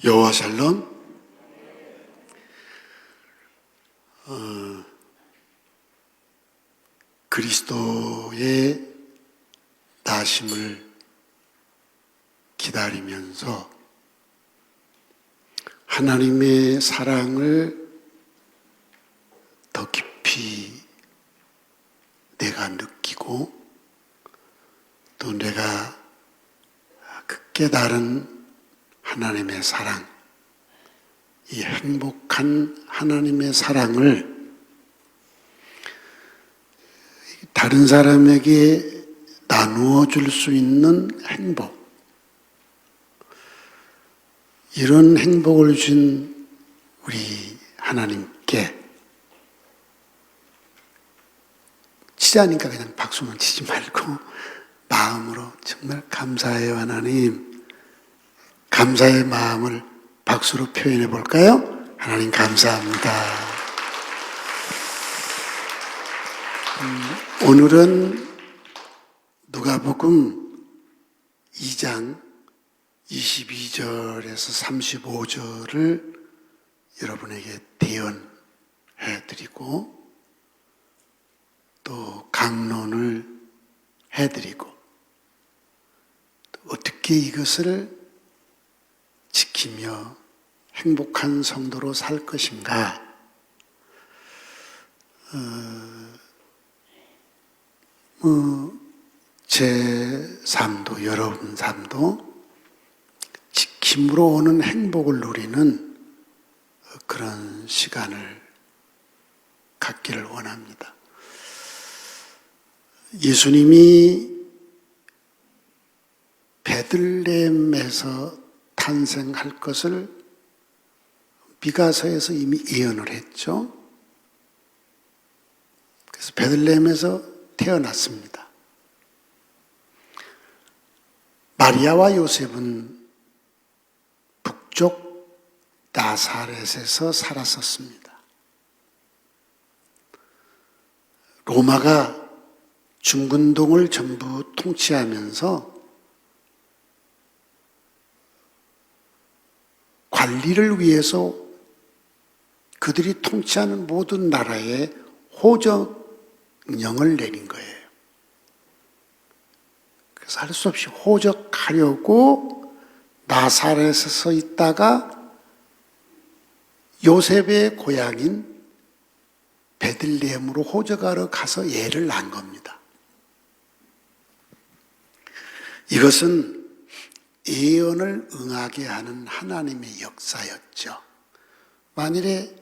여호와 샬롬. 그리스도의 나심을 기다리면서 하나님의 사랑을 더 깊이 내가 느끼고 또 내가 그 깨달은 하나님의 사랑, 이 행복한 하나님의 사랑을 다른 사람에게 나누어 줄 수 있는 행복, 이런 행복을 주신 우리 하나님께 치자니까 그냥 박수만 치지 말고 마음으로 정말 감사해요 하나님, 감사의 마음을 박수로 표현해 볼까요? 하나님 감사합니다. 오늘은 누가복음 2장 22절에서 35절을 여러분에게 대언해 드리고 또 강론을 해드리고 또 어떻게 이것을 지키며 행복한 성도로 살 것인가, 제 삶도 여러분 삶도 지킴으로 오는 행복을 누리는 그런 시간을 갖기를 원합니다. 예수님이 베들레헴에서 탄생할 것을 미가서에서 이미 예언을 했죠. 그래서 베들레헴에서 태어났습니다. 마리아와 요셉은 북쪽 나사렛에서 살았었습니다. 로마가 중근동을 전부 통치하면서 관리를 위해서 그들이 통치하는 모든 나라에 호적령을 내린 거예요. 그래서 할 수 없이 호적하려고 나사렛에서 있다가 요셉의 고향인 베들레헴으로 호적하러 가서 애를 낳은 겁니다. 이것은 예언을 응하게 하는 하나님의 역사였죠. 만일에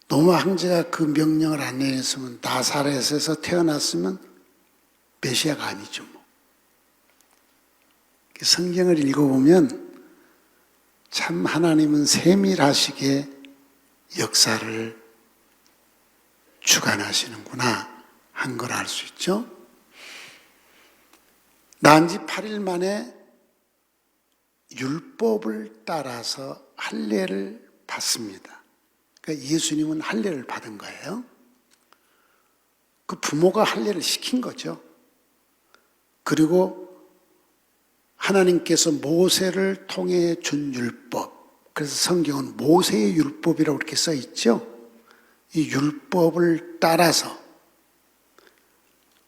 로마 황제가 그 명령을 안 내렸으면, 나사렛에서 태어났으면 메시아가 아니죠. 성경을 읽어보면 참 하나님은 세밀하시게 역사를 주관하시는구나 한 걸 알 수 있죠. 낳은 지 8일 만에 율법을 따라서 할례를 받습니다. 그러니까 예수님은 할례를 받은 거예요. 그 부모가 할례를 시킨 거죠. 그리고 하나님께서 모세를 통해 준 율법, 그래서 성경은 모세의 율법이라고 이렇게 써 있죠. 이 율법을 따라서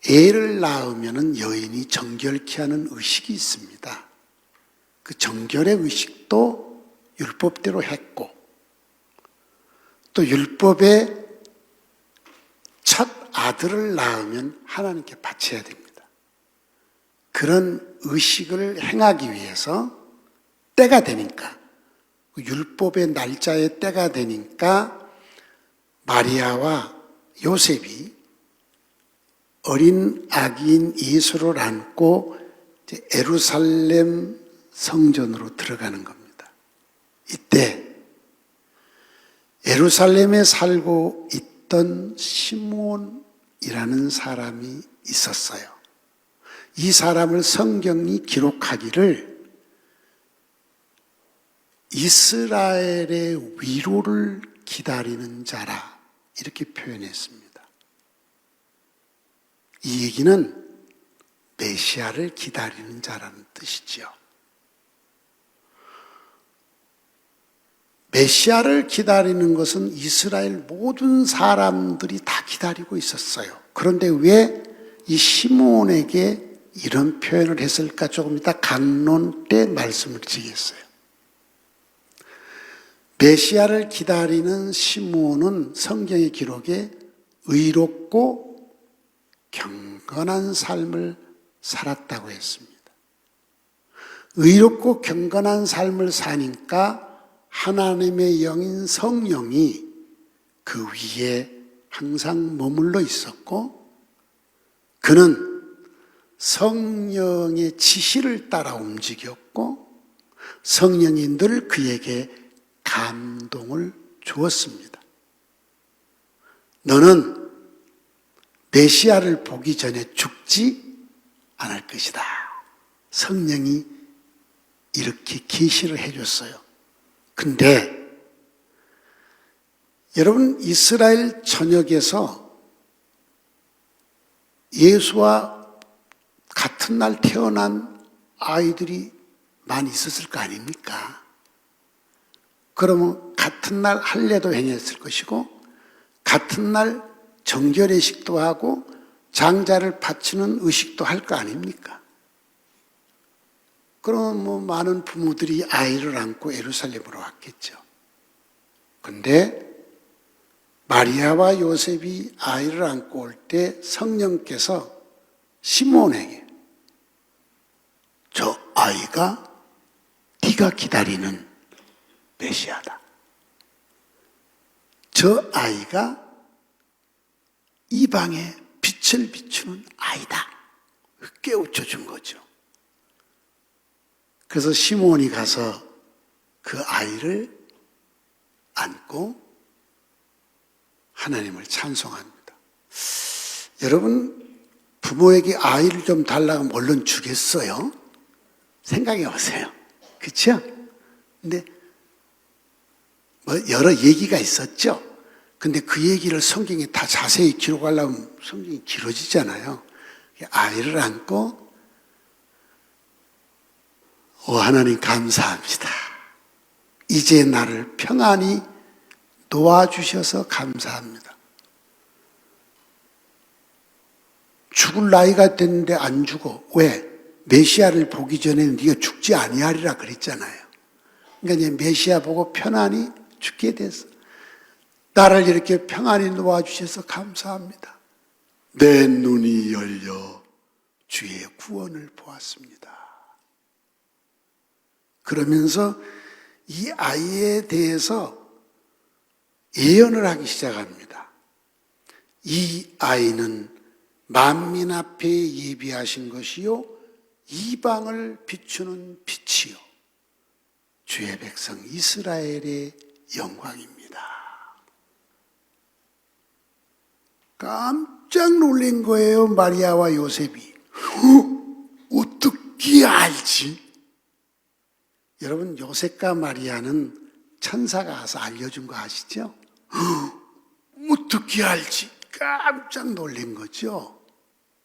애를 낳으면 여인이 정결케 하는 의식이 있습니다. 그 정결의 의식도 율법대로 했고, 또 율법에 첫 아들을 낳으면 하나님께 바쳐야 됩니다. 그런 의식을 행하기 위해서 때가 되니까, 율법의 날짜의 때가 되니까 마리아와 요셉이 어린 아기인 예수를 안고 예루살렘 성전으로 들어가는 겁니다. 이때 예루살렘에 살고 있던 시므온이라는 사람이 있었어요. 이 사람을 성경이 기록하기를 이스라엘의 위로를 기다리는 자라 이렇게 표현했습니다. 이 얘기는 메시아를 기다리는 자라는 뜻이지요. 메시아를 기다리는 것은 이스라엘 모든 사람들이 다 기다리고 있었어요. 그런데 왜 이 시므온에게 이런 표현을 했을까? 조금 이따 강론 때 말씀을 드리겠어요. 메시아를 기다리는 시므온은 성경의 기록에 의롭고 경건한 삶을 살았다고 했습니다. 의롭고 경건한 삶을 사니까 하나님의 영인 성령이 그 위에 항상 머물러 있었고, 그는 성령의 지시를 따라 움직였고, 성령이 늘 그에게 감동을 주었습니다. 너는 메시아를 보기 전에 죽지 않을 것이다. 성령이 이렇게 계시를 해줬어요. 근데 여러분, 이스라엘 전역에서 예수와 같은 날 태어난 아이들이 많이 있었을 거 아닙니까? 그러면 같은 날 할례도 행했을 것이고, 같은 날 정결의식도 하고 장자를 바치는 의식도 할 거 아닙니까? 그럼 많은 부모들이 아이를 안고 예루살렘으로 왔겠죠. 근데 마리아와 요셉이 아이를 안고 올 때 성령께서 시므온에게 저 아이가 네가 기다리는 메시아다. 저 아이가 이방에 빛을 비추는 아이다. 깨우쳐 준 거죠. 그래서 시므온이 가서 그 아이를 안고 하나님을 찬송합니다. 여러분, 부모에게 아이를 좀 달라고 하면 물론 주겠어요. 생각해 보세요. 그렇죠? 근데 여러 얘기가 있었죠. 근데 그 얘기를 성경에 다 자세히 기록하려면 성경이 길어지잖아요. 아이를 안고 하나님 감사합니다. 이제 나를 평안히 놓아주셔서 감사합니다. 죽을 나이가 됐는데 안 죽어. 왜? 메시아를 보기 전에는 네가 죽지 아니하리라 그랬잖아요. 그러니까 이제 메시아 보고 편안히 죽게 됐어. 나를 이렇게 평안히 놓아주셔서 감사합니다. 내 눈이 열려 주의 구원을 보았습니다. 그러면서 이 아이에 대해서 예언을 하기 시작합니다. 이 아이는 만민 앞에 예비하신 것이요 이방을 비추는 빛이요 주의 백성 이스라엘의 영광입니다. 깜짝 놀란 거예요, 마리아와 요셉이. 어떻게 알지? 여러분, 요셉과 마리아는 천사가 와서 알려준 거 아시죠? 어떻게 알지? 깜짝 놀란 거죠.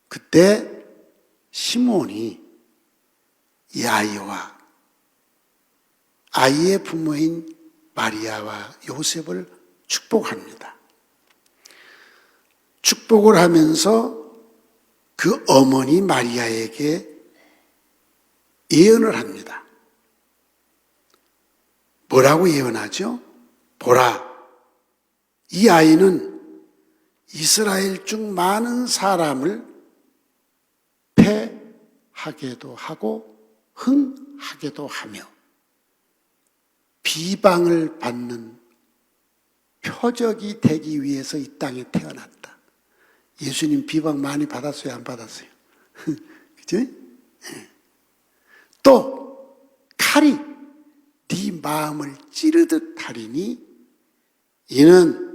그때 시므온이 이 아이와 아이의 부모인 마리아와 요셉을 축복합니다. 축복을 하면서 그 어머니 마리아에게 예언을 합니다. 뭐라고 예언하죠? 보라, 이 아이는 이스라엘 중 많은 사람을 패하게도 하고 흥하게도 하며 비방을 받는 표적이 되기 위해서 이 땅에 태어났다. 예수님 비방 많이 받았어요? 안 받았어요? 그죠? 또 칼이 네 마음을 찌르듯 하리니 이는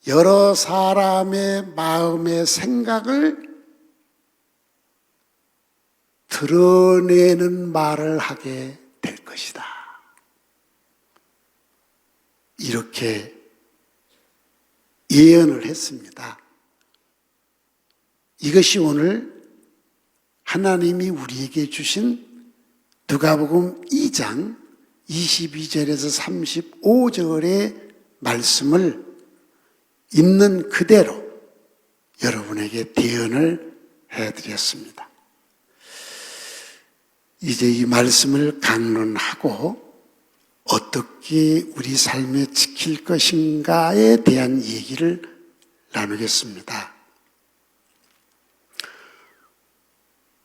여러 사람의 마음의 생각을 드러내는 말을 하게 될 것이다. 이렇게 예언을 했습니다. 이것이 오늘 하나님이 우리에게 주신 누가복음 2장 22절에서 35절의 말씀을 있는 그대로 여러분에게 대언을 해드렸습니다. 이제 이 말씀을 강론하고 어떻게 우리 삶에 지킬 것인가에 대한 얘기를 나누겠습니다.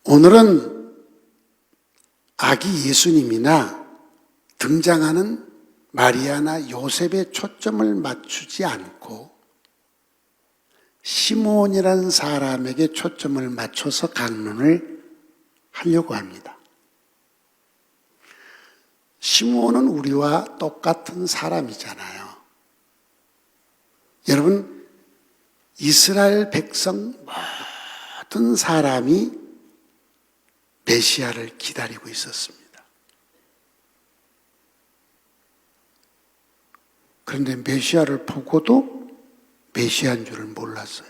오늘은 아기 예수님이나 등장하는 마리아나 요셉에 초점을 맞추지 않고 시므온이라는 사람에게 초점을 맞춰서 강론을 하려고 합니다. 시므온은 우리와 똑같은 사람이잖아요. 여러분, 이스라엘 백성 모든 사람이 메시아를 기다리고 있었습니다. 그런데 메시아를 보고도 메시아인 줄을 몰랐어요.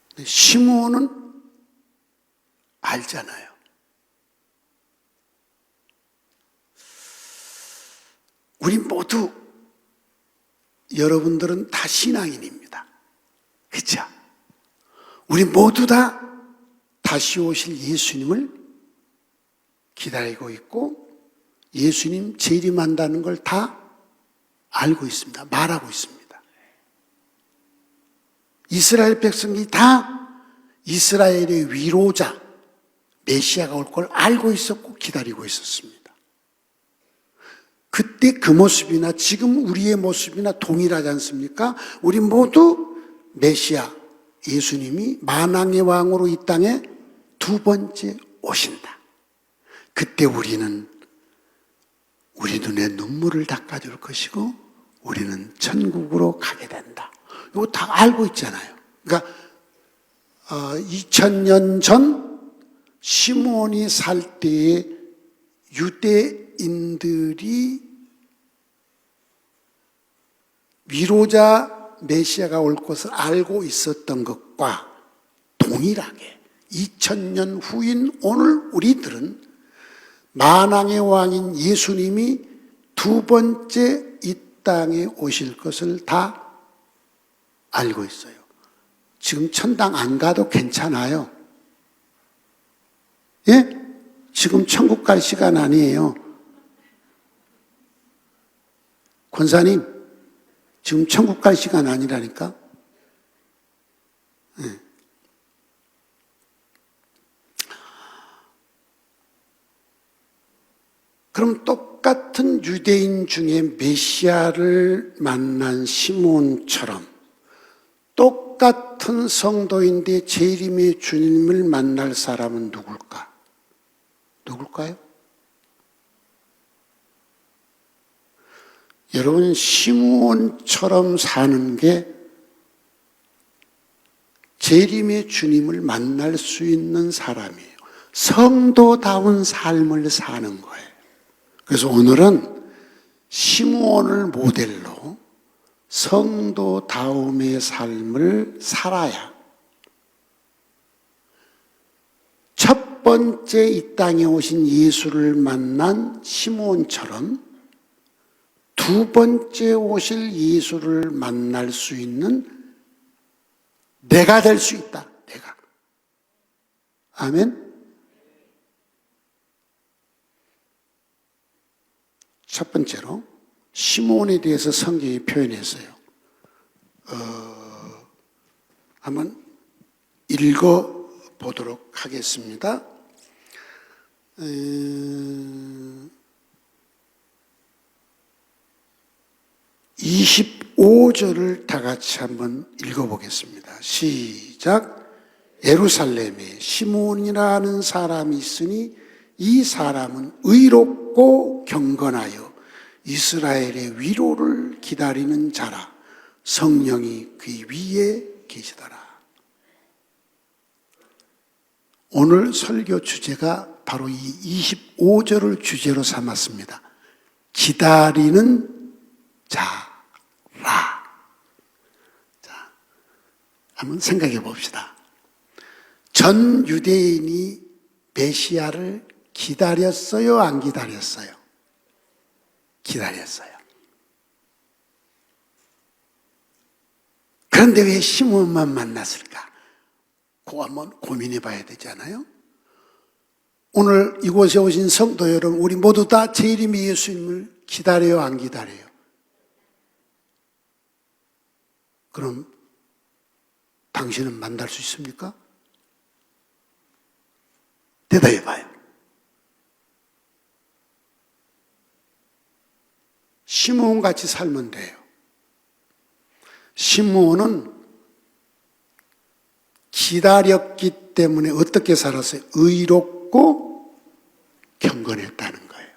근데 시므온은 알잖아요. 우리 모두, 여러분들은 다 신앙인입니다. 그렇죠? 우리 모두 다 다시 오실 예수님을 기다리고 있고 예수님 재림한다는 걸 다 알고 있습니다. 말하고 있습니다. 이스라엘 백성이 다 이스라엘의 위로자 메시아가 올 걸 알고 있었고 기다리고 있었습니다. 그때 그 모습이나 지금 우리의 모습이나 동일하지 않습니까? 우리 모두 메시아 예수님이 만왕의 왕으로 이 땅에 두 번째 오신다. 그때 우리는 우리 눈에 눈물을 닦아줄 것이고 우리는 천국으로 가게 된다. 이거 다 알고 있잖아요. 그러니까 2000년 전 시므온이 살 때에 유대인들이 위로자 메시아가 올 것을 알고 있었던 것과 동일하게 2000년 후인 오늘 우리들은 만왕의 왕인 예수님이 두 번째 이 땅에 오실 것을 다 알고 있어요. 지금 천당 안 가도 괜찮아요. 예? 지금 천국 갈 시간 아니에요. 권사님, 지금 천국 갈 시간 아니라니까? 예. 그럼 똑같은 유대인 중에 메시아를 만난 시므온처럼 똑같은 성도인데 재림의 주님을 만날 사람은 누굴까? 누굴까요? 여러분, 시므온처럼 사는 게 재림의 주님을 만날 수 있는 사람이에요. 성도다운 삶을 사는 거예요. 그래서 오늘은 시므온을 모델로 성도다움의 삶을 살아야 첫 번째 이 땅에 오신 예수를 만난 시므온처럼 두 번째 오실 예수를 만날 수 있는 내가 될 수 있다. 내가. 아멘. 첫 번째로 시므온에 대해서 성경이 표현했어요. 한번 읽어보도록 하겠습니다. 25절을 다 같이 한번 읽어보겠습니다. 시작. 예루살렘에 시므온이라는 사람이 있으니 이 사람은 의롭고 경건하여 이스라엘의 위로를 기다리는 자라. 성령이 그 위에 계시더라. 오늘 설교 주제가 바로 이 25절을 주제로 삼았습니다. 기다리는 자라. 자, 한번 생각해 봅시다. 전 유대인이 메시아를 기다렸어요, 안 기다렸어요? 기다렸어요. 그런데 왜 시몬만 만났을까? 그거 한번 고민해 봐야 되잖아요. 오늘 이곳에 오신 성도 여러분, 우리 모두 다 재림의 예수님을 기다려요, 안 기다려요? 그럼 당신은 만날 수 있습니까? 대답해 봐요. 시므온 같이 살면 돼요. 시므온은 기다렸기 때문에 어떻게 살았어요? 의롭고 경건했다는 거예요.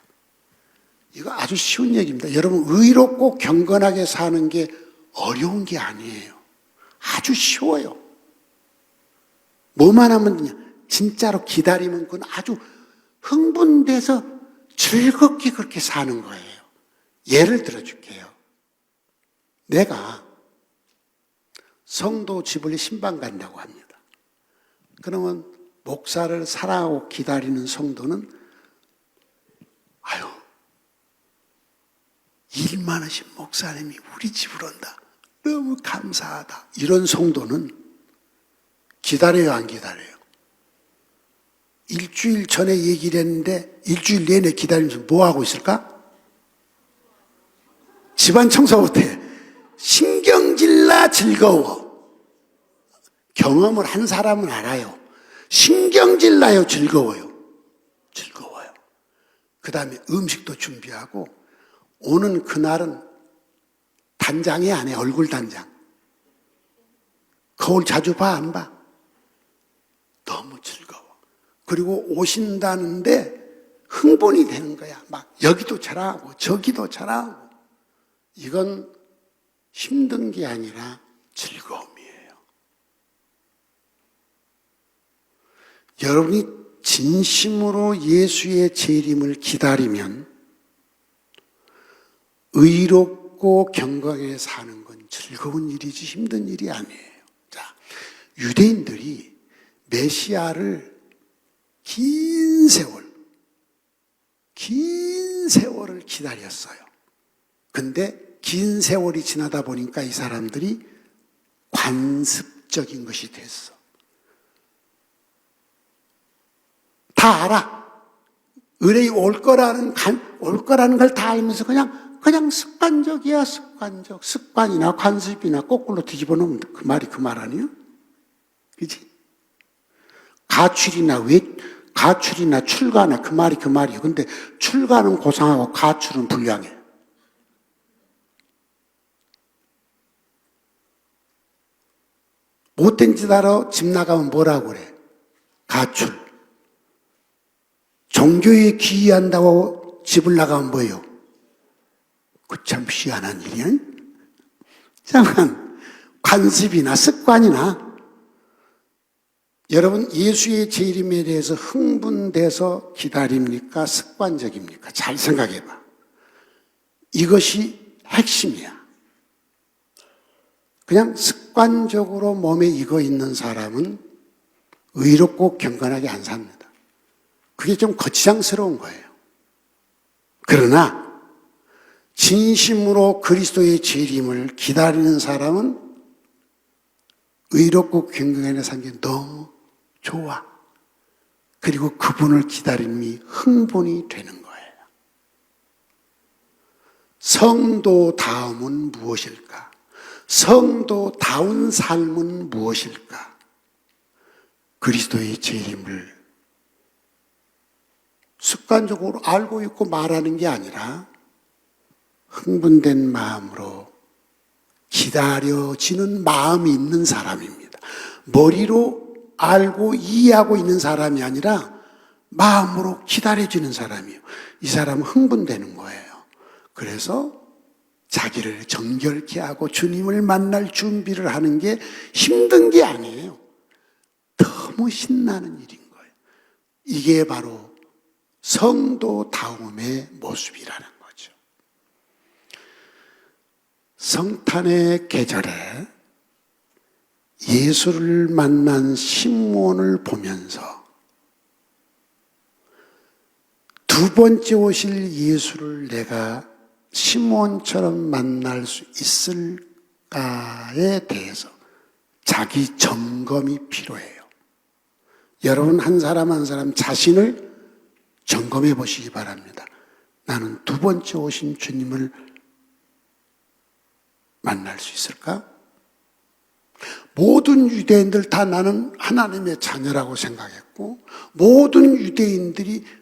이거 아주 쉬운 얘기입니다. 여러분, 의롭고 경건하게 사는 게 어려운 게 아니에요. 아주 쉬워요. 뭐만 하면 되냐? 진짜로 기다리면 그건 아주 흥분돼서 즐겁게 그렇게 사는 거예요. 예를 들어줄게요. 내가 성도 집을 신방 간다고 합니다. 그러면 목사를 사랑하고 기다리는 성도는 아유, 일 많으신 목사님이 우리 집으로 온다. 너무 감사하다. 이런 성도는 기다려요, 안 기다려요? 일주일 전에 얘기를 했는데 일주일 내내 기다리면서 뭐 하고 있을까? 집안 청소 못해. 신경질나 즐거워. 경험을 한 사람은 알아요. 신경질나요, 즐거워요? 즐거워요. 그 다음에 음식도 준비하고 오는 그날은 단장이 안 해, 얼굴 단장. 거울 자주 봐, 안 봐? 너무 즐거워. 그리고 오신다는데 흥분이 되는 거야. 막 여기도 자랑하고 저기도 자랑하고. 이건 힘든 게 아니라 즐거움이에요. 여러분이 진심으로 예수의 재림을 기다리면 의롭고 경건하게 사는 건 즐거운 일이지 힘든 일이 아니에요. 자, 유대인들이 메시아를 긴 세월을 기다렸어요. 근데 긴 세월이 지나다 보니까 이 사람들이 관습적인 것이 됐어. 다 알아. 의뢰이 올 거라는 걸 다 알면서 그냥 습관적이야, 습관적. 습관이나 관습이나 거꾸로 뒤집어 놓으면 그 말이 그 말 아니에요? 그지? 가출이나 출가나 그 말이 그 말이에요. 근데 출가는 고상하고 가출은 불량해. 못된 짓 하러 집 나가면 뭐라고 그래? 가출. 종교에 귀의한다고 집을 나가면 뭐예요? 그 참 희한한 일이야. 잠깐, 관습이나 습관이나 여러분 예수의 재림에 대해서 흥분돼서 기다립니까? 습관적입니까? 잘 생각해봐. 이것이 핵심이야. 그냥 습관적으로 몸에 익어 있는 사람은 의롭고 경건하게 안 삽니다. 그게 좀 거치장스러운 거예요. 그러나 진심으로 그리스도의 재림을 기다리는 사람은 의롭고 경건하게 사는 게 너무 좋아. 그리고 그분을 기다림이 흥분이 되는 거예요. 성도다움은 무엇일까? 성도다운 삶은 무엇일까? 그리스도의 재림을 습관적으로 알고 있고 말하는 게 아니라 흥분된 마음으로 기다려지는 마음이 있는 사람입니다. 머리로 알고 이해하고 있는 사람이 아니라 마음으로 기다려지는 사람이에요. 이 사람은 흥분되는 거예요. 그래서 자기를 정결케 하고 주님을 만날 준비를 하는 게 힘든 게 아니에요. 너무 신나는 일인 거예요. 이게 바로 성도다움의 모습이라는 거죠. 성탄의 계절에 예수를 만난 시므온을 보면서 두 번째 오실 예수를 내가 시몬처럼 만날 수 있을까에 대해서 자기 점검이 필요해요. 여러분 한 사람 한 사람 자신을 점검해 보시기 바랍니다. 나는 두 번째 오신 주님을 만날 수 있을까? 모든 유대인들 다 나는 하나님의 자녀라고 생각했고, 모든 유대인들이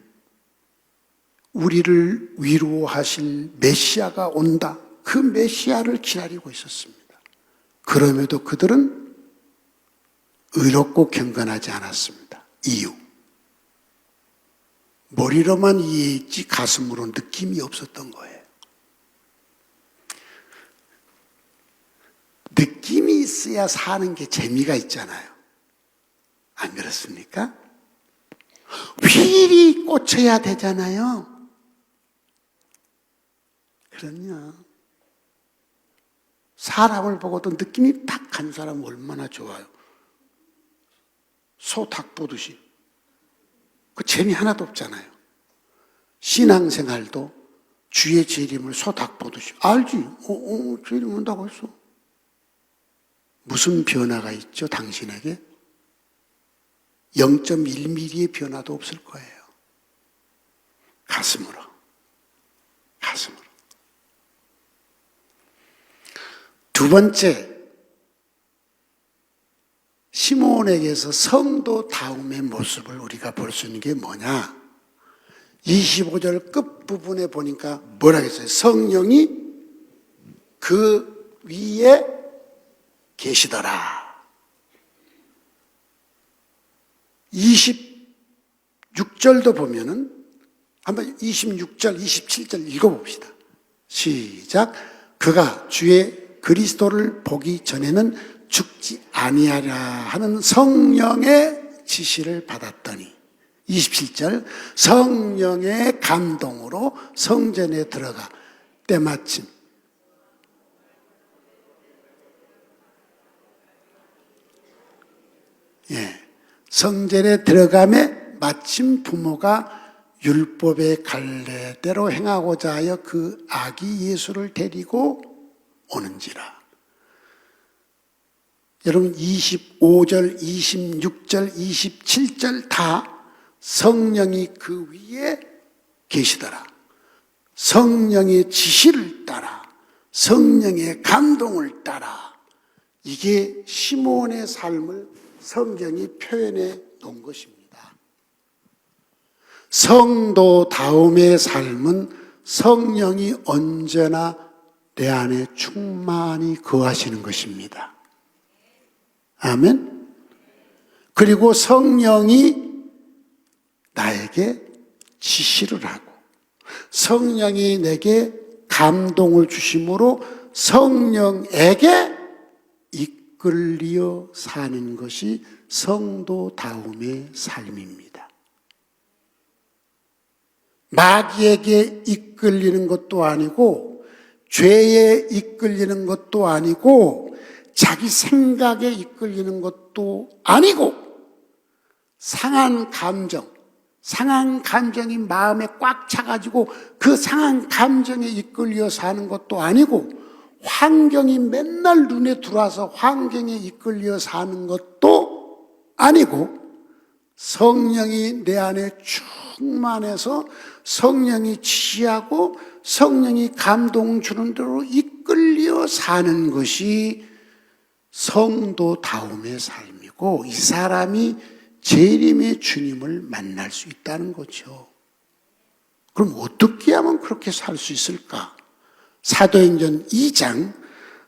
우리를 위로하실 메시아가 온다, 그 메시아를 기다리고 있었습니다. 그럼에도 그들은 의롭고 경건하지 않았습니다. 이유, 머리로만 이해했지 가슴으로 느낌이 없었던 거예요. 느낌이 있어야 사는 게 재미가 있잖아요. 안 그렇습니까? 휠이 꽂혀야 되잖아요. 그럼요. 사람을 보고도 느낌이 딱 간 사람은 얼마나 좋아요. 소 닭 보듯이. 그 재미 하나도 없잖아요. 신앙생활도 주의 재림을 소 닭 보듯이. 알지? 재림 온다고 했어. 무슨 변화가 있죠, 당신에게? 0.1mm의 변화도 없을 거예요. 가슴으로. 가슴으로. 두 번째, 시몬에게서 성도다움의 모습을 우리가 볼 수 있는 게 뭐냐? 25절 끝부분에 보니까 뭐라 했어요? 성령이 그 위에 계시더라. 26절도 보면은 한번 26절, 27절 읽어봅시다. 시작. 그가 주의 그리스도를 보기 전에는 죽지 아니하라 하는 성령의 지시를 받았더니 27절 성령의 감동으로 성전에 들어가 때마침 성전에 들어가매 마침 부모가 율법의 갈례대로 행하고자 하여 그 아기 예수를 데리고 오는지라. 여러분 25절, 26절, 27절 다 성령이 그 위에 계시더라. 성령의 지시를 따라, 성령의 감동을 따라. 이게 시몬의 삶을 성경이 표현해 놓은 것입니다. 성도다움의 삶은 성령이 언제나 내 안에 충만히 거하시는 것입니다. 아멘. 그리고 성령이 나에게 지시를 하고 성령이 내게 감동을 주심으로 성령에게 이끌려 사는 것이 성도다움의 삶입니다. 마귀에게 이끌리는 것도 아니고 죄에 이끌리는 것도 아니고 자기 생각에 이끌리는 것도 아니고 상한 감정이 마음에 꽉 차가지고 그 상한 감정에 이끌려 사는 것도 아니고 환경이 맨날 눈에 들어와서 환경에 이끌려 사는 것도 아니고 성령이 내 안에 충만해서 성령이 지시하고 성령이 감동 주는 대로 이끌려 사는 것이 성도다움의 삶이고 이 사람이 재림의 주님을 만날 수 있다는 거죠. 그럼 어떻게 하면 그렇게 살 수 있을까? 사도행전 2장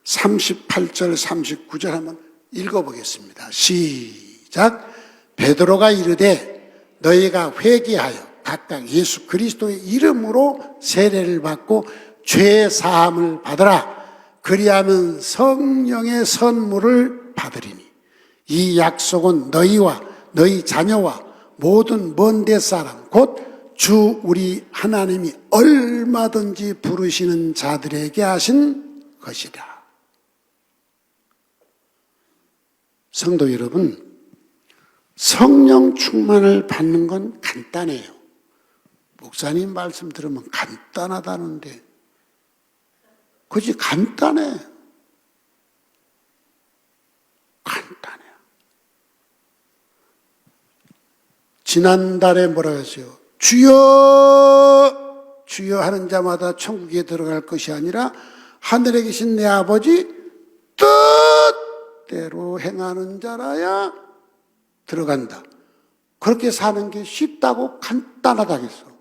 38절 39절 한번 읽어보겠습니다. 시작. 베드로가 이르되 너희가 회개하여 각각 예수 그리스도의 이름으로 세례를 받고 죄 사함을 받으라. 그리하면 성령의 선물을 받으리니 이 약속은 너희와 너희 자녀와 모든 먼 데 사람 곧 주 우리 하나님이 얼마든지 부르시는 자들에게 하신 것이다. 성도 여러분, 성령 충만을 받는 건 간단해요. 목사님 말씀 들으면 간단하다는데, 그지? 간단해. 간단해. 지난달에 뭐라 했어요? 주여, 주여 하는 자마다 천국에 들어갈 것이 아니라 하늘에 계신 내 아버지 뜻대로 행하는 자라야 들어간다. 그렇게 사는 게 쉽다고 간단하다겠어.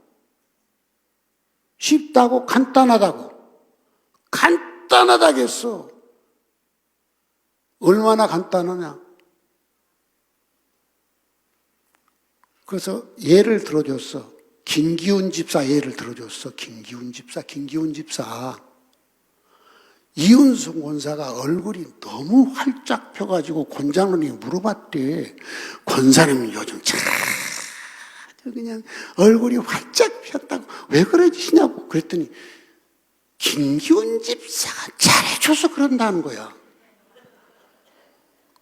쉽다고 간단하다고. 간단하다겠어. 얼마나 간단하냐. 그래서 예를 들어줬어. 김기훈 집사 예를 들어줬어. 김기훈 집사. 이은숙 권사가 얼굴이 너무 활짝 펴가지고 권장로님이 물어봤대. 권사님은 요즘 참 그냥 얼굴이 활짝 폈다고 왜 그러시냐고. 그랬더니 김기훈 집사가 잘해줘서 그런다는 거야.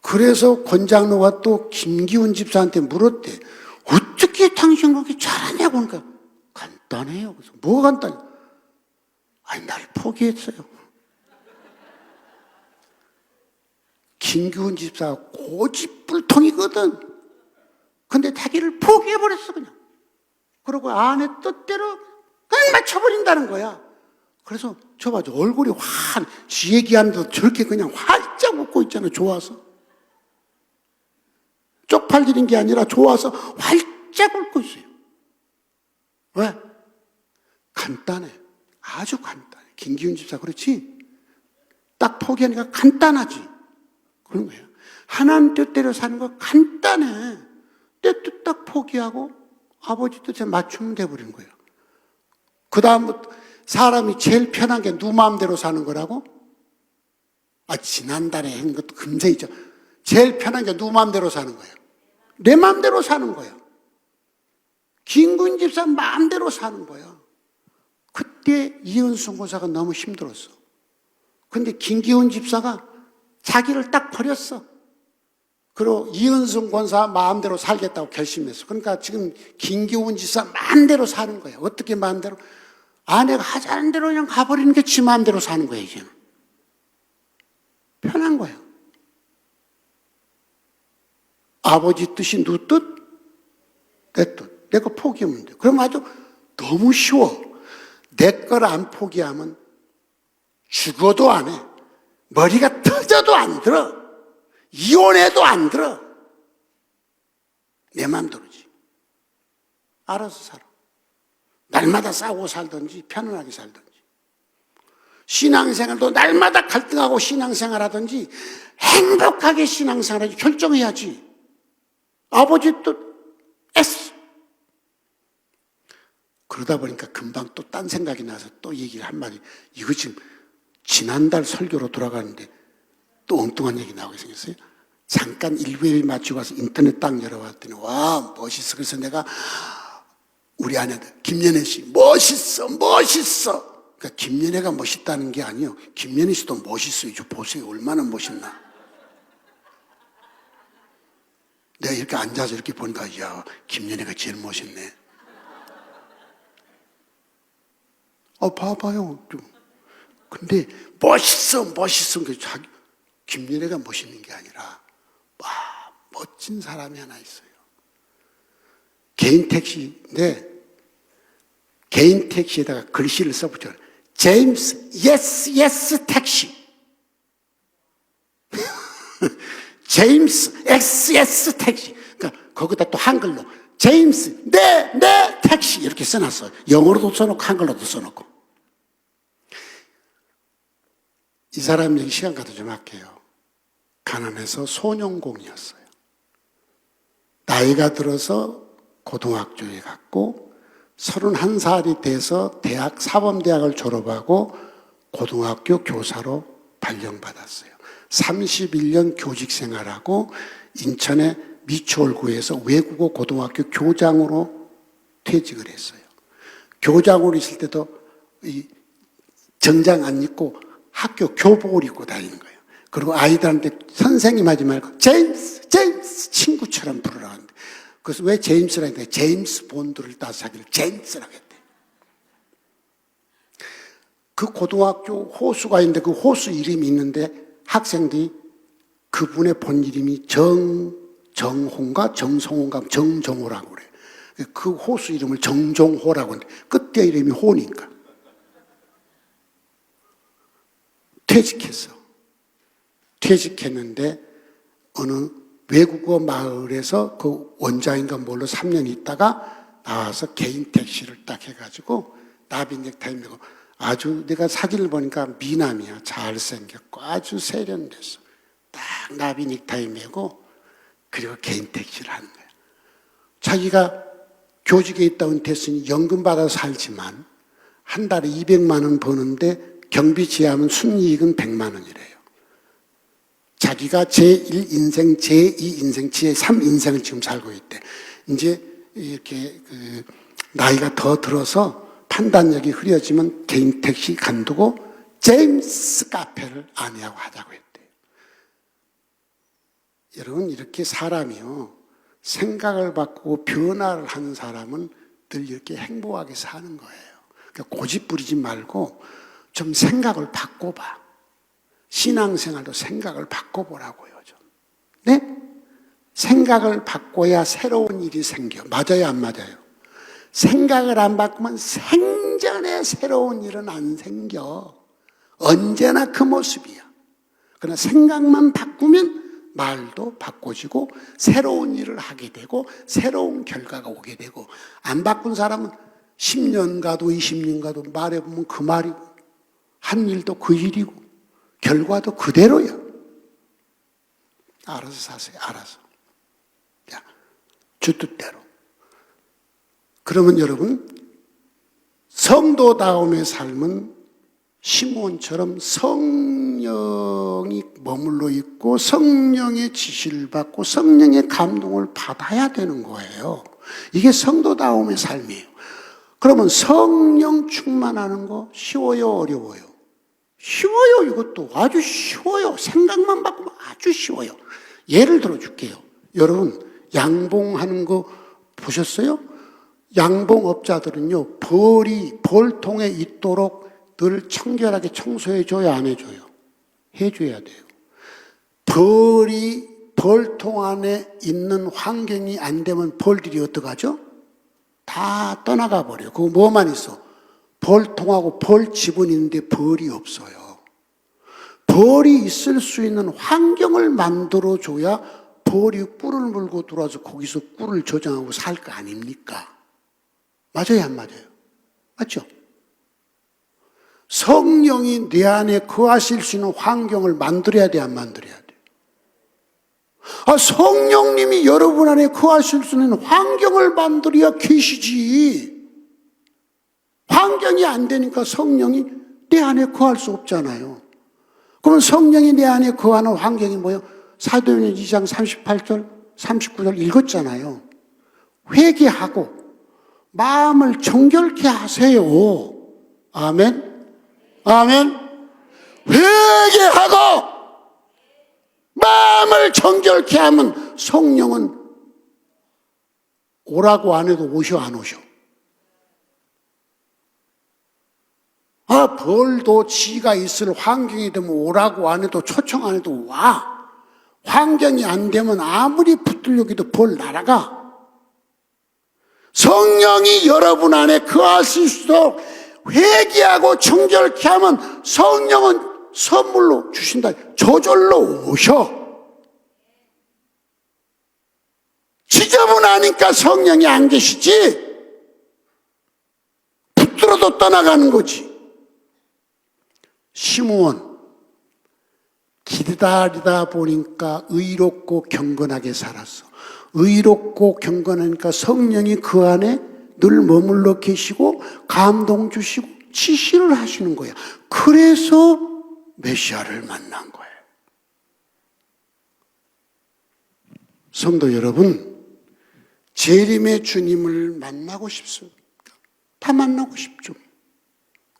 그래서 권장로가 또 김기훈 집사한테 물었대. 어떻게 당신 그렇게 잘하냐고. 그러니까 간단해요. 그래서 뭐가 간단해? 아니, 날 포기했어요. 김기훈 집사가 고집불통이거든. 근데 자기를 포기해버렸어, 그냥. 그리고 아내 뜻대로 그냥 맞춰버린다는 거야. 그래서 저 봐줘. 얼굴이 지 얘기하는데도 저렇게 그냥 활짝 웃고 있잖아, 좋아서. 쪽팔리는 게 아니라 좋아서 활짝 웃고 있어요. 왜? 간단해. 아주 간단해. 김기훈 집사 그렇지? 딱 포기하니까 간단하지. 그런 거예요. 하나님 뜻대로 사는 거 간단해. 내 뜻 딱 포기하고 아버지 뜻에 맞추면 돼버린 거예요. 그 다음부터 사람이 제일 편한 게 누 마음대로 사는 거라고? 지난달에 한 것도 금세 있죠. 제일 편한 게 누 마음대로 사는 거예요. 내 마음대로 사는 거야. 김군 집사 마음대로 사는 거야. 그때 이은숙 권사가 너무 힘들었어. 근데 김기훈 집사가 자기를 딱 버렸어. 그리고 이은숙 권사 마음대로 살겠다고 결심했어. 그러니까 지금 김기훈 집사 마음대로 사는 거야. 어떻게 마음대로? 아내가 하자는 대로 그냥 가버리는 게 지 마음대로 사는 거야, 이제. 편한 거야. 아버지 뜻이 누 뜻? 내 뜻. 내 거 포기하면 돼. 그럼 아주 너무 쉬워. 내 걸 안 포기하면 죽어도 안 해. 머리가 터져도 안 들어. 이혼해도 안 들어. 내 맘대로지. 알아서 살아. 날마다 싸우고 살든지 편안하게 살든지. 신앙생활도 날마다 갈등하고 신앙생활 하든지 행복하게 신앙생활 하지 결정해야지. 아버지 뜻 S. 그러다 보니까 금방 또 딴 생각이 나서 또 얘기를 한마디. 이거 지금 지난달 설교로 돌아가는데 또 엉뚱한 얘기 나오게 생겼어요. 잠깐 일부일 마치고 와서 인터넷 딱 열어봤더니 와 멋있어. 그래서 내가 우리 아내들 김연애 씨 멋있어. 그러니까 김연애가 멋있다는 게 아니에요. 김연애 씨도 멋있어요. 저 보세요. 얼마나 멋있나. 내가 이렇게 앉아서 이렇게 보니까 야 김연애가 제일 멋있네. 봐봐요. 좀. 근데 멋있어. 자기 김연애가 멋있는 게 아니라 와 멋진 사람이 하나 있어요. 개인 택시인데 개인 택시에다가 글씨를 써붙여요. 제임스 yes 택시. 제임스 yes 택시. 그러니까 거기다 또 한글로 제임스 네 택시 이렇게 써놨어요. 영어로도 써놓고 한글로도 써놓고. 이 사람 얘기 시간 가도 좀 할게요. 가난해서 소년공이었어요. 나이가 들어서 고등학교에 갔고 31살이 돼서 사범대학을 졸업하고 고등학교 교사로 발령받았어요. 31년 교직 생활하고 인천의 미추홀구에서 외국어 고등학교 교장으로 퇴직을 했어요. 교장으로 있을 때도 이 정장 안 입고 학교 교복을 입고 다니는 거예요. 그리고 아이들한테 선생님 하지 말고 제임스 친구처럼 부르라고 하는데 그래서 왜 제임스라 했는데 제임스 본드를 따서 자기를 제임스라고 했대. 그 고등학교 호수가 있는데 그 호수 이름이 있는데 학생들이 그분의 본 이름이 정홍가 정성호인가 정정호라고 그래요. 그 호수 이름을 정종호라고 하는데 끝에 이름이 호니까. 퇴직했는데 어느 외국어 마을에서 그 원장인가 뭘로 3년 있다가 나와서 개인 택시를 딱 해가지고 나비 넥타이 메고 아주 내가 사진을 보니까 미남이야. 잘생겼고 아주 세련됐어. 딱 나비 넥타이 메고 그리고 개인 택시를 하는 거야. 자기가 교직에 있다 은퇴했으니 연금 받아서 살지만 한 달에 200만 원 버는데 경비 제하면 순이익은 100만 원이래요. 자기가 제1인생, 제2인생, 제3인생을 지금 살고 있대. 이제 이렇게 나이가 더 들어서 판단력이 흐려지면 개인 택시 간두고 제임스 카페를 아내하고 하자고 했대요. 여러분, 이렇게 사람이요, 생각을 바꾸고 변화를 하는 사람은 늘 이렇게 행복하게 사는 거예요. 그러니까 고집 부리지 말고 좀 생각을 바꿔봐. 신앙생활도 생각을 바꿔보라고요, 좀. 네? 생각을 바꿔야 새로운 일이 생겨. 맞아요, 안 맞아요? 생각을 안 바꾸면 생전에 새로운 일은 안 생겨. 언제나 그 모습이야. 그러나 생각만 바꾸면 말도 바꿔지고 새로운 일을 하게 되고 새로운 결과가 오게 되고, 안 바꾼 사람은 10년 가도 20년 가도 말해보면 그 말이고 한 일도 그 일이고 결과도 그대로야. 알아서 사세요. 알아서. 야, 주 뜻대로. 그러면 여러분, 성도다움의 삶은 시므온처럼 성령이 머물러 있고 성령의 지시를 받고 성령의 감동을 받아야 되는 거예요. 이게 성도다움의 삶이에요. 그러면 성령 충만하는 거 쉬워요, 어려워요? 쉬워요. 이것도 아주 쉬워요. 생각만 바꾸면 아주 쉬워요. 예를 들어 줄게요. 여러분, 양봉하는 거 보셨어요? 양봉업자들은요, 벌통에 있도록 늘 청결하게 청소해줘야 안 해줘요? 해줘야 돼요. 벌통 안에 있는 환경이 안 되면 벌들이 어떡하죠? 다 떠나가 버려요. 그거 뭐만 있어? 벌통하고 벌 지분이 있는데 벌이 없어요. 벌이 있을 수 있는 환경을 만들어줘야 벌이 꿀을 물고 들어와서 거기서 꿀을 저장하고 살 거 아닙니까? 맞아요, 안 맞아요? 맞죠? 성령이 내 안에 거하실 수 있는 환경을 만들어야 돼, 안 만들어야 돼? 성령님이 여러분 안에 거하실 수 있는 환경을 만들어야 계시지. 환경이 안 되니까 성령이 내 안에 거할 수 없잖아요. 그러면 성령이 내 안에 거하는 환경이 뭐예요? 사도행전 2장 38절, 39절 읽었잖아요. 회개하고 마음을 정결케 하세요. 아멘? 아멘? 회개하고 마음을 정결케 하면 성령은 오라고 안 해도 오셔, 안 오셔? 벌도 지가 있을 환경이 되면 오라고 안 해도 초청 안 해도 와. 환경이 안 되면 아무리 붙들려고 해도 벌 날아가. 성령이 여러분 안에 거하실 수 있도록 회개하고 정결케 하면 성령은 선물로 주신다. 저절로 오셔. 지저분하니까 성령이 안 계시지. 붙들어도 떠나가는 거지. 시므온, 기다리다 보니까 의롭고 경건하게 살았어. 의롭고 경건하니까 성령이 그 안에 늘 머물러 계시고 감동 주시고 지시를 하시는 거야. 그래서 메시아를 만난 거예요. 성도 여러분, 재림의 주님을 만나고 싶습니까? 다 만나고 싶죠.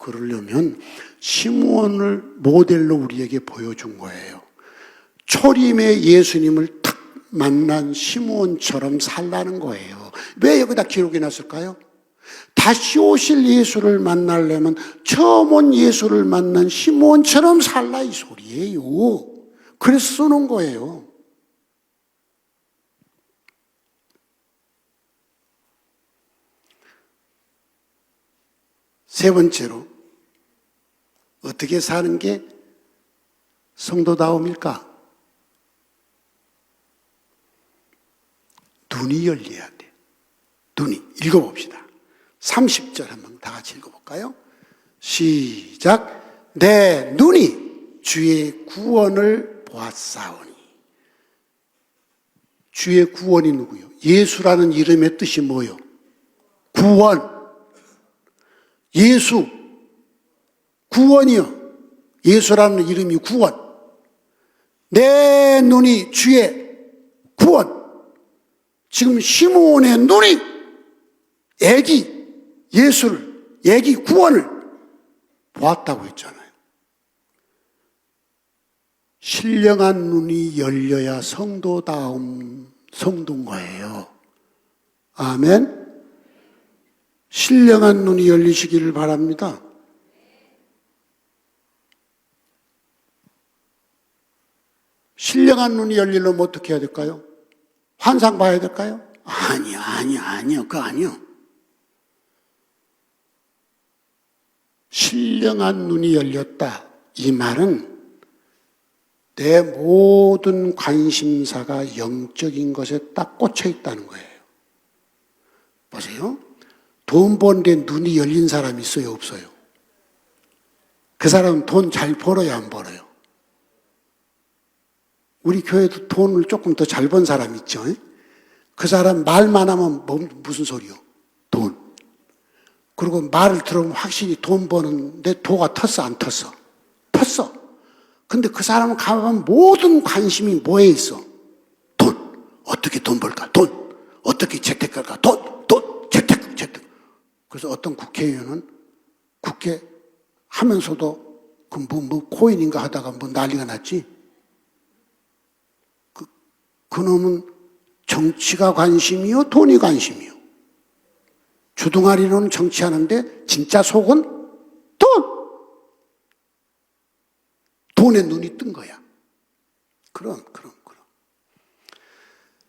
그러려면 시므온을 모델로 우리에게 보여준 거예요. 초림의 예수님을 탁 만난 시므온처럼 살라는 거예요. 왜 여기다 기록해 놨을까요? 다시 오실 예수를 만나려면 처음 온 예수를 만난 시몬처럼 살라 이 소리예요. 그래서 쓰는 거예요. 세 번째로 어떻게 사는 게 성도다움일까? 눈이 열려야 돼. 눈이. 읽어봅시다. 30절 한번 다 같이 읽어볼까요? 시작. 내 눈이 주의 구원을 보았사오니. 주의 구원이 누구요? 예수라는 이름의 뜻이 뭐요? 구원. 예수. 구원이요. 예수라는 이름이 구원. 내 눈이 주의 구원. 지금 시몬의 눈이 애기 예수를, 애기 구원을 보았다고 했잖아요. 신령한 눈이 열려야 성도다움, 성도인 거예요. 아멘. 신령한 눈이 열리시기를 바랍니다. 신령한 눈이 열리려면 어떻게 해야 될까요? 환상 봐야 될까요? 아니요. 그거 아니요. 신령한 눈이 열렸다. 이 말은 내 모든 관심사가 영적인 것에 딱 꽂혀 있다는 거예요. 보세요. 돈 버는데 눈이 열린 사람이 있어요? 없어요? 그 사람은 돈 잘 벌어요? 안 벌어요? 우리 교회도 돈을 조금 더 잘 번 사람 있죠? 그 사람 말만 하면 무슨 소리요? 돈. 그리고 말을 들으면 확실히 돈 버는데 도가 텄어? 안 텄어? 텄어. 근데 그 사람은 가면 모든 관심이 뭐에 있어? 돈. 어떻게 돈 벌까? 돈. 어떻게 재택 갈까? 돈. 재택. 그래서 어떤 국회의원은 국회 하면서도 그 코인인가 하다가 난리가 났지? 그놈은 정치가 관심이요? 돈이 관심이요? 주둥아리로는 정치하는데 진짜 속은 돈! 돈에 눈이 뜬 거야. 그럼.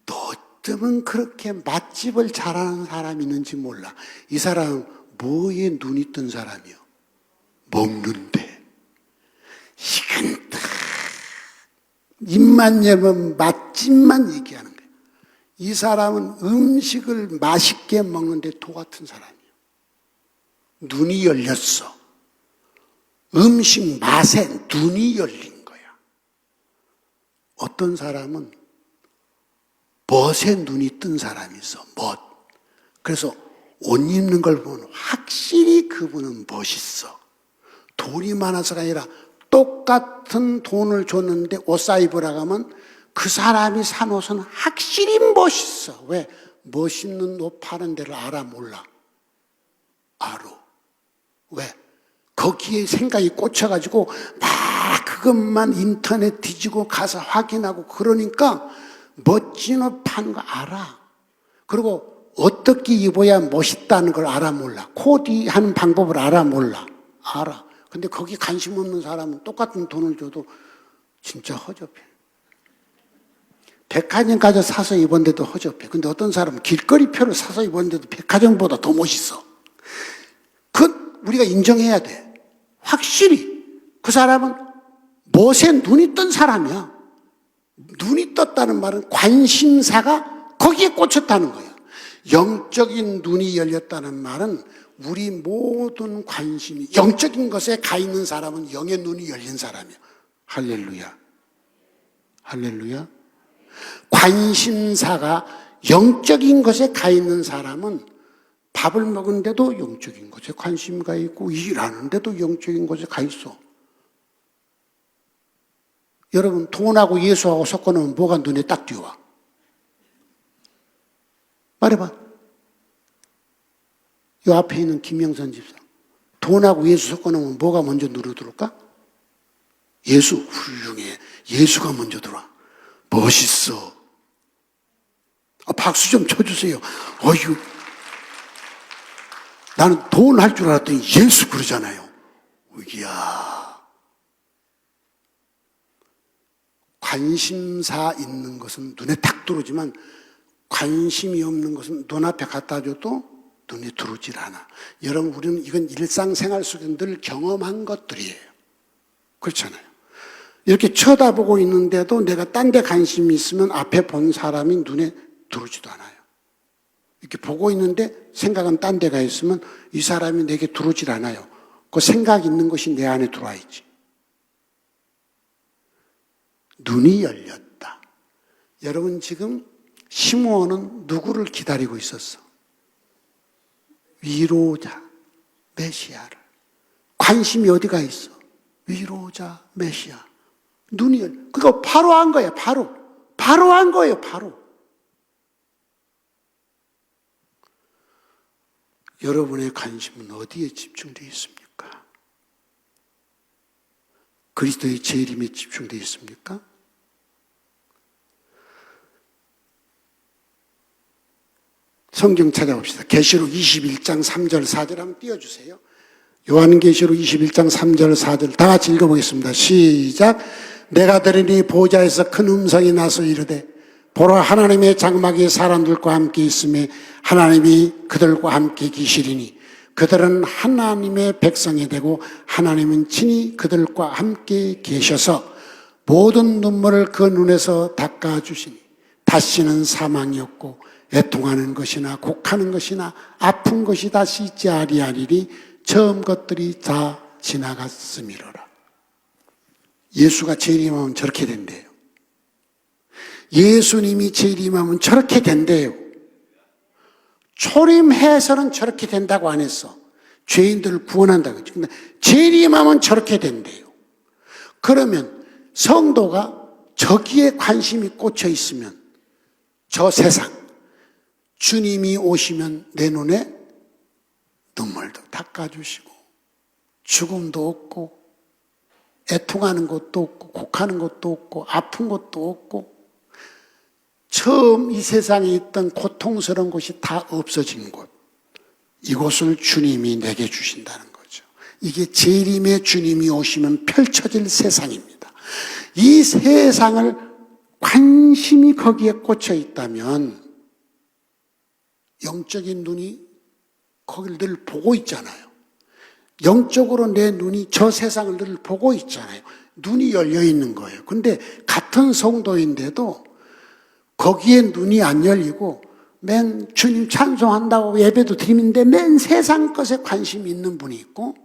또 어쩌면 그렇게 맛집을 잘하는 사람이 있는지 몰라. 이 사람은 뭐에 눈이 뜬 사람이요? 먹는데. 이건 다 입만 열면 맛집만 얘기하는 거예요. 이 사람은 음식을 맛있게 먹는데 도 같은 사람이에요. 눈이 열렸어. 음식 맛에 눈이 열린 거야. 어떤 사람은 멋에 눈이 뜬 사람이 있어. 멋. 그래서 옷 입는 걸 보면 확실히 그분은 멋있어. 돈이 많아서가 아니라 똑같은 돈을 줬는데 옷 사입으라고 하면 그 사람이 산 옷은 확실히 멋있어. 왜? 멋있는 옷 파는 데를 알아 몰라? 알아. 왜? 거기에 생각이 꽂혀가지고 막 그것만 인터넷 뒤지고 가서 확인하고 그러니까 멋진 옷 파는 거 알아. 그리고 어떻게 입어야 멋있다는 걸 알아 몰라? 코디하는 방법을 알아 몰라? 알아. 근데 거기 관심 없는 사람은 똑같은 돈을 줘도 진짜 허접해. 백화점 가서 사서 입었는데도 허접해. 근데 어떤 사람은 길거리표를 사서 입었는데도 백화점보다 더 멋있어. 그건 우리가 인정해야 돼. 확실히 그 사람은 멋에 눈이 뜬 사람이야. 눈이 떴다는 말은 관심사가 거기에 꽂혔다는 거야. 영적인 눈이 열렸다는 말은 우리 모든 관심이 영적인 것에 가 있는 사람은 영의 눈이 열린 사람이야. 할렐루야. 할렐루야. 관심사가 영적인 것에 가 있는 사람은 밥을 먹는데도 영적인 것에 관심이 가 있고 일하는데도 영적인 것에 가 있어. 여러분 돈하고 예수하고 섞어놓으면 뭐가 눈에 딱 띄워? 말해봐. 이 앞에 있는 김영선 집사. 돈하고 예수 섞어놓으면 뭐가 먼저 눈에 들어올까? 예수. 훌륭해. 예수가 먼저 들어와. 멋있어. 박수 좀 쳐주세요. 어휴. 나는 돈 할 줄 알았더니 예수 그러잖아요. 이야. 관심사 있는 것은 눈에 탁 들어오지만 관심이 없는 것은 눈앞에 갖다 줘도 눈에 들어오질 않아. 여러분, 우리는 이건 일상생활 속에 늘 경험한 것들이에요. 그렇잖아요. 이렇게 쳐다보고 있는데도 내가 딴 데 관심이 있으면 앞에 본 사람이 눈에 들어오지도 않아요. 이렇게 보고 있는데 생각은 딴 데가 있으면 이 사람이 내게 들어오질 않아요. 그 생각 있는 것이 내 안에 들어와 있지. 눈이 열렸다. 여러분, 지금 시므온은 누구를 기다리고 있었어? 위로자, 메시아를. 관심이 어디가 있어? 위로자, 메시아. 눈이 열, 그거 바로 한 거예요, 바로. 바로 한 거예요, 바로. 여러분의 관심은 어디에 집중되어 있습니까? 그리스도의 재림에 집중되어 있습니까? 성경 찾아봅시다. 계시록 21장 3절 4절 한번 띄워주세요. 요한계시록 21장 3절 4절 다 같이 읽어보겠습니다. 시작. 내가 들으니 보좌에서 큰 음성이 나서 이르되 보라, 하나님의 장막이 사람들과 함께 있음에 하나님이 그들과 함께 계시리니 그들은 하나님의 백성이 되고 하나님은 친히 그들과 함께 계셔서 모든 눈물을 그 눈에서 닦아주시니 다시는 사망이 없고 애통하는 것이나 곡하는 것이나 아픈 것이 다시 있지 아니하리니 처음 것들이 다 지나갔음이로라. 예수가 재림하면 저렇게 된대요. 예수님이 재림하면 저렇게 된대요. 초림해서는 저렇게 된다고 안 했어. 죄인들을 구원한다고 했죠. 근데 재림하면 저렇게 된대요. 그러면 성도가 저기에 관심이 꽂혀 있으면 저 세상, 주님이 오시면 내 눈에 눈물도 닦아주시고 죽음도 없고 애통하는 것도 없고 곡하는 것도 없고 아픈 것도 없고 처음 이 세상에 있던 고통스러운 것이 다 없어진 곳, 이곳을 주님이 내게 주신다는 거죠. 이게 재림의 주님이 오시면 펼쳐질 세상입니다. 이 세상을 관심이 거기에 꽂혀 있다면 영적인 눈이 거기를 늘 보고 있잖아요. 영적으로 내 눈이 저 세상을 늘 보고 있잖아요. 눈이 열려 있는 거예요. 근데 같은 성도인데도 거기에 눈이 안 열리고 맨 주님 찬송한다고 예배도 드리는데 맨 세상 것에 관심이 있는 분이 있고,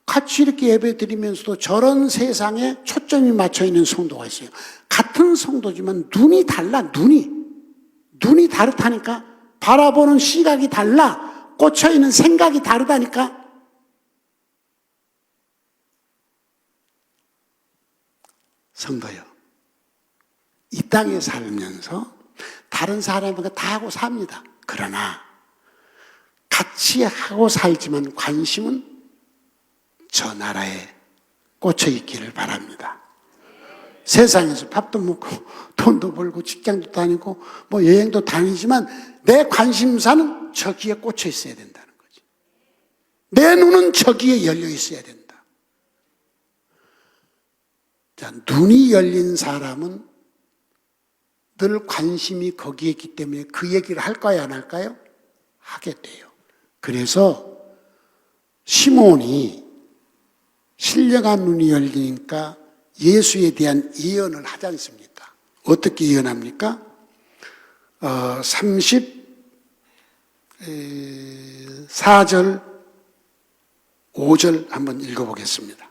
같이 이렇게 예배 드리면서도 저런 세상에 초점이 맞춰 있는 성도가 있어요. 같은 성도지만 눈이 달라. 눈이 다르다니까. 바라보는 시각이 달라. 꽂혀 있는 생각이 다르다니까. 성도요, 이 땅에 살면서 다른 사람과 다 하고 삽니다. 그러나 같이 하고 살지만 관심은 저 나라에 꽂혀 있기를 바랍니다. 세상에서 밥도 먹고 돈도 벌고 직장도 다니고 뭐 여행도 다니지만 내 관심사는 저기에 꽂혀 있어야 된다는 거지. 내 눈은 저기에 열려 있어야 된다. 자, 눈이 열린 사람은 늘 관심이 거기에 있기 때문에 그 얘기를 할까요, 안 할까요? 하게 돼요. 그래서 시몬이 신령한 눈이 열리니까 예수에 대한 예언을 하지 않습니까? 어떻게 예언합니까? 34절, 5절 한번 읽어보겠습니다.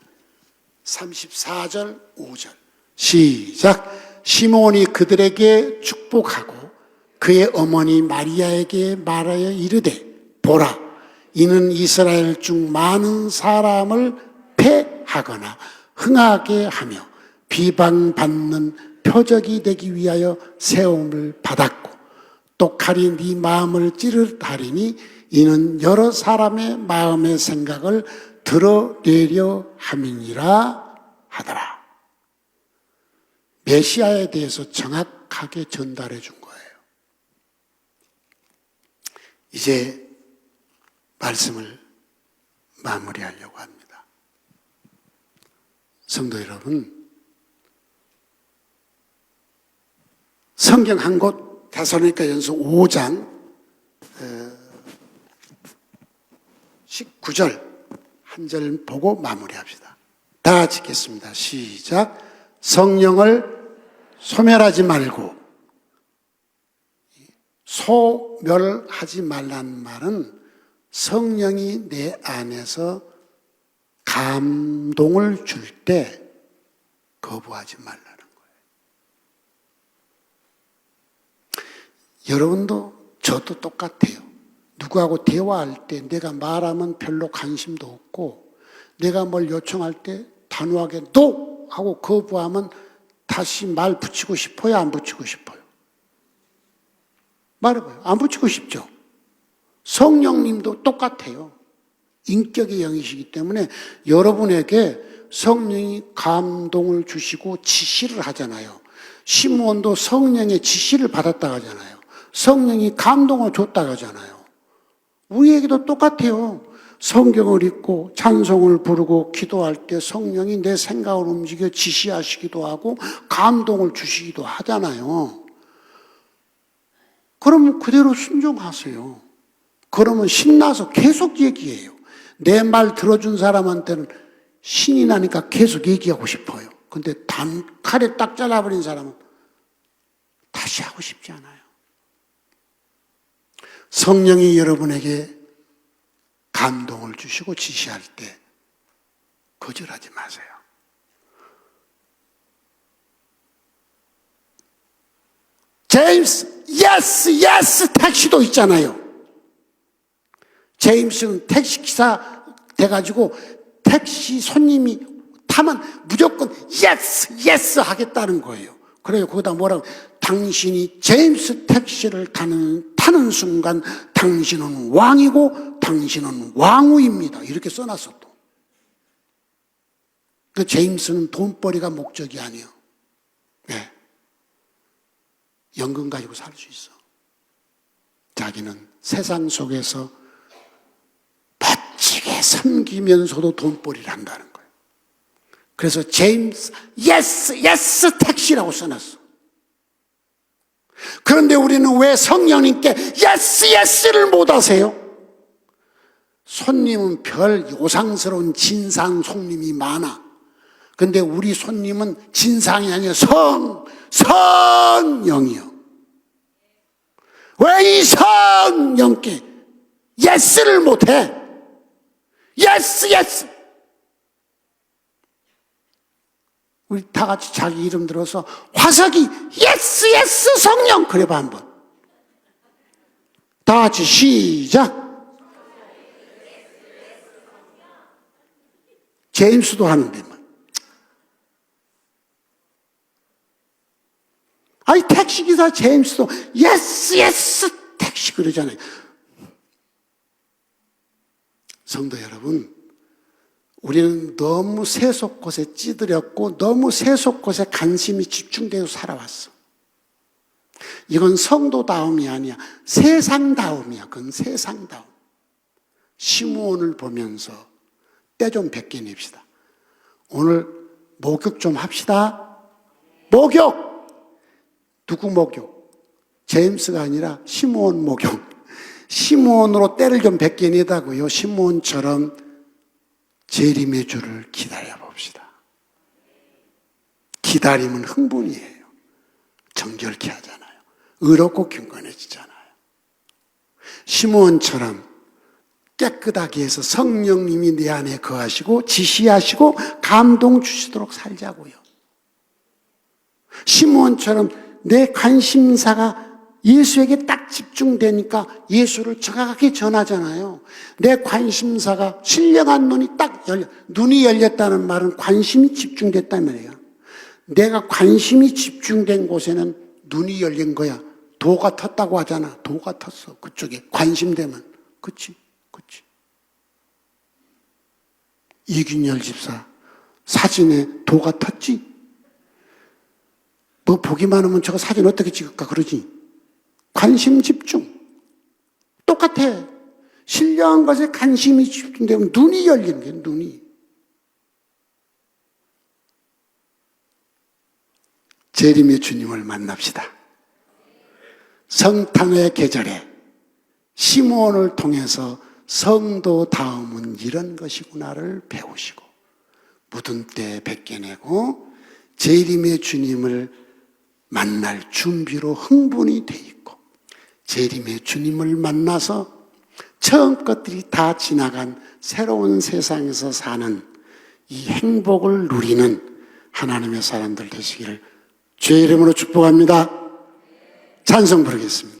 34절, 5절 시작. 시몬이 그들에게 축복하고 그의 어머니 마리아에게 말하여 이르되 보라, 이는 이스라엘 중 많은 사람을 패하거나 흥하게 하며 비방받는 표적이 되기 위하여 세움을 받았고 또 칼이 네 마음을 찌르다리니 이는 여러 사람의 마음의 생각을 드러내려 함이니라 하더라. 메시아에 대해서 정확하게 전달해 준 거예요. 이제 말씀을 마무리하려고 합니다. 성도 여러분, 성경 한 곳 데살로니가전서 5장 19절 한 절 보고 마무리합시다. 다 같이 읽겠습니다. 시작. 성령을 소멸하지 말고, 소멸하지 말라는 말은 성령이 내 안에서 감동을 줄 때 거부하지 말라는 거예요. 여러분도 저도 똑같아요. 누구하고 대화할 때 내가 말하면 별로 관심도 없고, 내가 뭘 요청할 때 단호하게 NO! 하고 거부하면 다시 말 붙이고 싶어요? 안 붙이고 싶어요? 말해봐요. 안 붙이고 싶죠? 성령님도 똑같아요. 인격의 영이시기 때문에 여러분에게 성령이 감동을 주시고 지시를 하잖아요. 시므온도 성령의 지시를 받았다고 하잖아요. 성령이 감동을 줬다고 하잖아요. 우리에게도 똑같아요. 성경을 읽고 찬송을 부르고 기도할 때 성령이 내 생각을 움직여 지시하시기도 하고 감동을 주시기도 하잖아요. 그러면 그대로 순종하세요. 그러면 신나서 계속 얘기해요. 내 말 들어준 사람한테는 신이 나니까 계속 얘기하고 싶어요. 근데 칼에 딱 잘라버린 사람은 다시 하고 싶지 않아요. 성령이 여러분에게 감동을 주시고 지시할 때 거절하지 마세요. 제임스, yes, yes 택시도 있잖아요. 제임스는 택시기사 돼가지고 택시 손님이 타면 무조건 yes, yes 하겠다는 거예요. 그래요. 거기다 뭐라고, 당신이 제임스 택시를 타는 순간 당신은 왕이고 당신은 왕후입니다. 이렇게 써놨어 또. 그 제임스는 돈벌이가 목적이 아니에요. 네. 연금 가지고 살 수 있어. 자기는 세상 속에서 멋지게 섬기면서도 돈벌이를 한다는 거예요. 그래서 제임스 yes, yes 택시라고 써놨어. 그런데 우리는 왜 성령님께 yes, yes를 못 하세요? 손님은 별 요상스러운 진상 손님이 많아. 근데 우리 손님은 진상이 아니라 성령이요. 왜 이 성령께 yes를 못해? yes, yes. 우리 다 같이 자기 이름 들어서 화석이 yes, yes 성령 그래봐 한번. 다 같이 시작. 제임스도 하는데 아니 택시기사 제임스도 yes, yes 택시 그러잖아요. 성도 여러분, 우리는 너무 세속 것에 찌들였고 너무 세속 것에 관심이 집중되어 살아왔어. 이건 성도다움이 아니야. 세상다움이야. 그건 세상다움. 시므온을 보면서 때 좀 베껴냅시다. 오늘 목욕 좀 합시다. 목욕! 누구 목욕? 제임스가 아니라 시므온 목욕. 시므온으로 때를 좀 베껴내다고요. 시므온처럼 재림의 주를 기다려 봅시다. 기다림은 흥분이에요. 정결케 하잖아요. 의롭고 경건해지잖아요. 시므온처럼 깨끗하게 해서 성령님이 내 안에 거하시고 지시하시고 감동 주시도록 살자고요. 시므온처럼 내 관심사가 예수에게 딱 집중되니까 예수를 정확하게 전하잖아요. 내 관심사가 신령한 눈이 딱 열려, 눈이 열렸다는 말은 관심이 집중됐단 말이에요. 내가 관심이 집중된 곳에는 눈이 열린 거야. 도가 텄다고 하잖아. 도가 텄어. 그쪽에 관심되면. 그치? 그치? 이균열 집사 사진에 도가 텄지? 뭐 보기만 하면 저거 사진 어떻게 찍을까 그러지? 관심 집중. 똑같아. 신령한 것에 관심이 집중되면 눈이 열리는 거예요, 눈이. 재림의 주님을 만납시다. 성탄의 계절에 시므온을 통해서 성도다움은 이런 것이구나를 배우시고 묻은 때 벗겨내고 재림의 주님을 만날 준비로 흥분이 돼 있고 재림의 주님을 만나서 처음 것들이 다 지나간 새로운 세상에서 사는 이 행복을 누리는 하나님의 사람들 되시기를 주의 이름으로 축복합니다. 찬송 부르겠습니다.